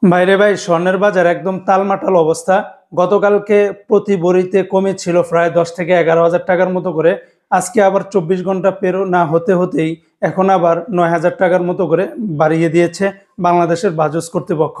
বাইরে ভাই স্বর্ণের বাজার একদম তালমাটাল অবস্থা। গতকালকে প্রতি ভরিতে কমেছিল প্রায় 10 থেকে 11 হাজার টাকার মতো করে। আজকে আবার 24 ঘন্টা পেরো না হতে হতেই এখন আবার 9 হাজার টাকার মতো করে বাড়িয়ে দিয়েছে বাংলাদেশের বাজস কর্তৃপক্ষ।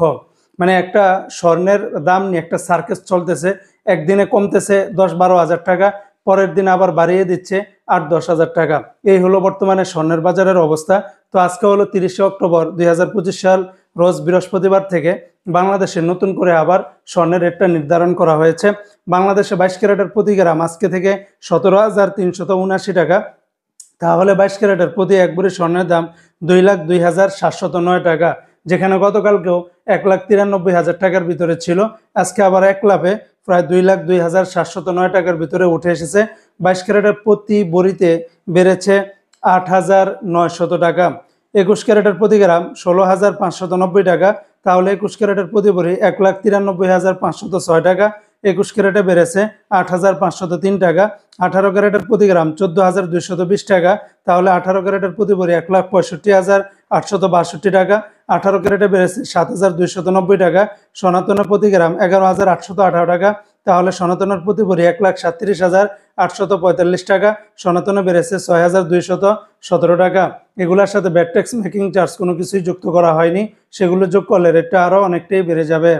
মানে একটা স্বর্ণের দাম নিয়ে একটা সার্কেস চলতেছে। একদিনে কমতেছে 10-12 হাজার টাকা, পরের দিন আবার বাড়িয়ে দিচ্ছে 8-10 হাজার টাকা। এই হলো বর্তমানে স্বর্ণের বাজারের অবস্থা। তো আজকে হলো 30শে অক্টোবর 2025 সাল, রোজ বৃহস্পতিবার থেকে বাংলাদেশে নতুন করে আবার স্বর্ণের রেটটা নির্ধারণ করা হয়েছে। বাংলাদেশে 22 ক্যারেটের প্রতি গ্রাম আজকে থেকে 17,379 টাকা। তাহলে 22 ক্যারেটের প্রতি এক ভরি স্বর্ণের দাম 2,02,709 টাকা, যেখানে গতকালকেও 1,93,000 টাকার ভিতরে ছিল। আজকে আবার এক লাফে প্রায় 2,02,709 টাকার ভিতরে উঠে এসেছে। 22 ক্যারেটের প্রতি ভরিতে বেড়েছে 8,900 টাকা। 21 ক্যারেটের প্রতি গ্রাম 16,590 টাকা। তাহলে 21 ক্যারেটের প্রতি ভরি 1,93,506 টাকা। 21 ক্যারেটে বেড়েছে 8,503 টাকা। 18 ক্যারেটের প্রতি গ্রাম 14,220 টাকা। তাহলে 18 ক্যারেটের প্রতি ভরি 1,65,862 টাকা। 18 ক্যারেটে বেড়েছে 7,290 টাকা। সনাতনের প্রতি গ্রাম 11,818 টাকা। তাহলে সনাতনের প্রতি ভরি 1,37,845 টাকা। সনাতনে বেড়েছে 6,217 টাকা। এগুলোর সাথে ব্যাট ট্যাক্স মেকিং চার্জ কোনো কিছুই যুক্ত করা হয়নি, সেগুলো যোগ করলে রেটটা আরও অনেকটাই বেড়ে যাবে।